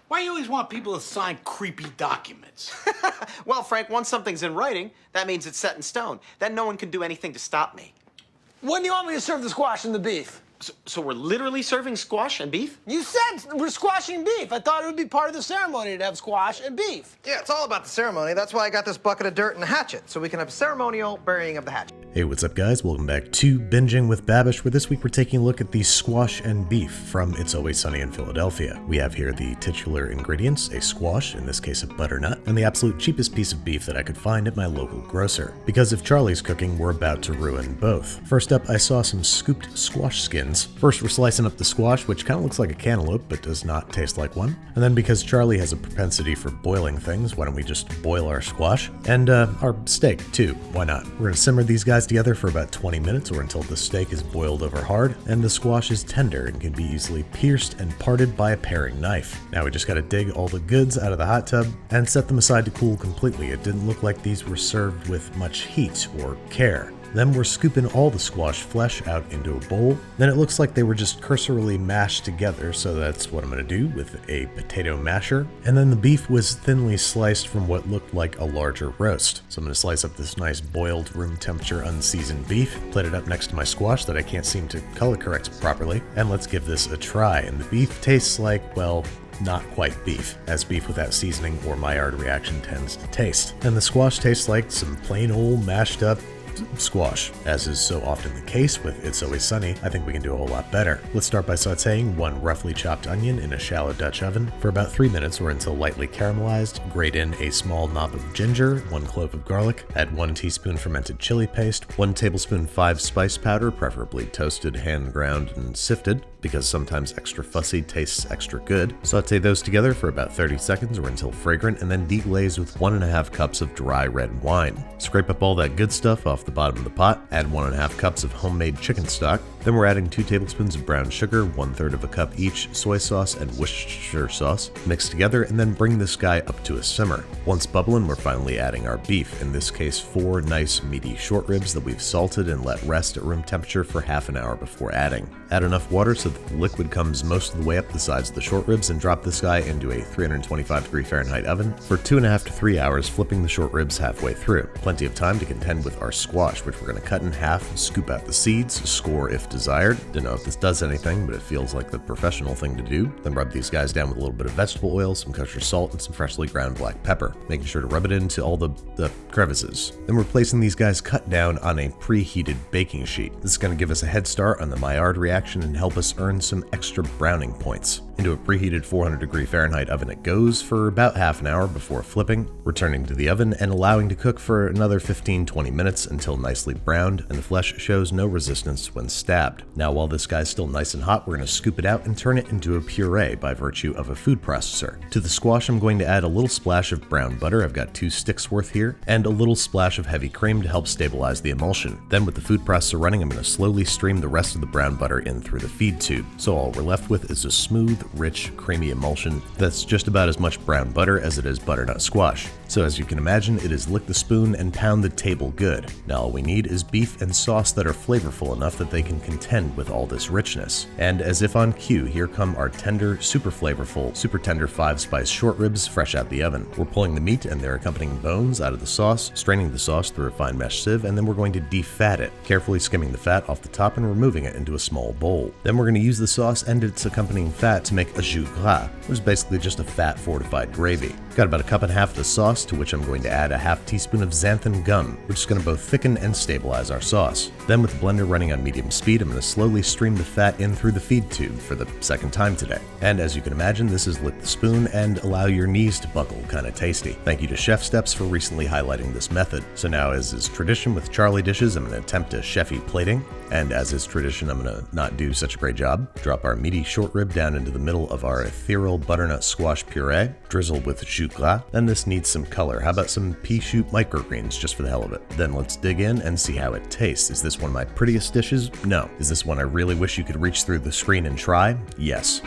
Why do you always want people to sign creepy documents? Well, Frank, once something's in writing, that means it's set in stone. Then no one can do anything to stop me. When do you want me to serve the squash and the beef? So we're literally serving squash and beef? You said we're squashing beef. I thought it would be part of the ceremony to have squash and beef. Yeah, it's all about the ceremony. That's why I got this bucket of dirt and a hatchet, so we can have a ceremonial burying of the hatchet. Hey, what's up guys? Welcome back to Binging with Babish, where this week we're taking a look at the squash and beef from It's Always Sunny in Philadelphia. We have here the titular ingredients, a squash, in this case a butternut, and the absolute cheapest piece of beef that I could find at my local grocer. Because if Charlie's cooking, we're about to ruin both. First up, I saw some scooped squash skins. First, we're slicing up the squash, which kind of looks like a cantaloupe, but does not taste like one. And then because Charlie has a propensity for boiling things, why don't we just boil our squash? And our steak, too. Why not? We're gonna simmer these guys together for about 20 minutes or until the steak is boiled over hard and the squash is tender and can be easily pierced and parted by a paring knife. Now we just gotta dig all the goods out of the hot tub and set them aside to cool completely. It didn't look like these were served with much heat or care. Then we're scooping all the squash flesh out into a bowl. Then it looks like they were just cursorily mashed together, so that's what I'm gonna do with a potato masher. And then the beef was thinly sliced from what looked like a larger roast. So I'm gonna slice up this nice boiled room temperature unseasoned beef, plate it up next to my squash that I can't seem to color correct properly, and let's give this a try. And the beef tastes like, well, not quite beef, as beef without seasoning or Maillard reaction tends to taste. And the squash tastes like some plain old mashed up squash. As is so often the case with It's Always Sunny, I think we can do a whole lot better. Let's start by sauteing one roughly chopped onion in a shallow Dutch oven for about 3 minutes or until lightly caramelized. Grate in a small knob of ginger, 1 clove of garlic, add 1 teaspoon fermented chili paste, 1 tablespoon 5 spice powder, preferably toasted, hand ground, and sifted, because sometimes extra fussy tastes extra good. Saute those together for about 30 seconds or until fragrant, and then deglaze with 1.5 cups of dry red wine. Scrape up all that good stuff off the bottom of the pot, add 1.5 cups of homemade chicken stock, then we're adding 2 tablespoons of brown sugar, 1/3 of a cup each, soy sauce, and Worcestershire sauce, mix together, and then bring this guy up to a simmer. Once bubbling, we're finally adding our beef, in this case 4 nice meaty short ribs that we've salted and let rest at room temperature for half an hour before adding. Add enough water so that the liquid comes most of the way up the sides of the short ribs, and drop this guy into a 325°F oven for 2.5 to 3 hours, flipping the short ribs halfway through. Plenty of time to contend with our squash, which we're going to cut in half, scoop out the seeds, score if desired. Don't know if this does anything, but it feels like the professional thing to do. Then rub these guys down with a little bit of vegetable oil, some kosher salt, and some freshly ground black pepper, making sure to rub it into all the crevices. Then we're placing these guys cut down on a preheated baking sheet. This is going to give us a head start on the Maillard reaction and help us earn some extra browning points. Into a preheated 400°F oven it goes for about half an hour before flipping, returning to the oven and allowing to cook for another 15-20 minutes until nicely browned and the flesh shows no resistance when stabbed. Now while this guy's still nice and hot, we're going to scoop it out and turn it into a puree by virtue of a food processor. To the squash I'm going to add a little splash of brown butter, I've got 2 sticks worth here, and a little splash of heavy cream to help stabilize the emulsion. Then with the food processor running, I'm going to slowly stream the rest of the brown butter in through the feed tube. So all we're left with is a smooth, rich, creamy emulsion that's just about as much brown butter as it is butternut squash. So as you can imagine, it is lick the spoon and pound the table good. Now all we need is beef and sauce that are flavorful enough that they can contend with all this richness. And as if on cue, here come our tender, super flavorful, super tender 5-spice short ribs fresh out the oven. We're pulling the meat and their accompanying bones out of the sauce, straining the sauce through a fine mesh sieve, and then we're going to defat it, carefully skimming the fat off the top and removing it into a small bowl. Then we're going to use the sauce and its accompanying fat to make a jus gras, which is basically just a fat fortified gravy. Got about 1.5 cups of the sauce, to which I'm going to add a half teaspoon of xanthan gum, which is going to both thicken and stabilize our sauce. Then with the blender running on medium speed, I'm going to slowly stream the fat in through the feed tube for the second time today. And as you can imagine, this is lick the spoon and allow your knees to buckle kind of tasty. Thank you to Chef Steps for recently highlighting this method. So now, as is tradition with Charlie dishes, I'm going to attempt a chefy plating. And as is tradition, I'm going to not do such a great job. Drop our meaty short rib down into the middle of our ethereal butternut squash puree, drizzle with jus gras. Then this needs some color. How about some pea shoot microgreens just for the hell of it? Then let's dig in and see how it tastes. Is this one of my prettiest dishes? No. Is this one I really wish you could reach through the screen and try? Yes.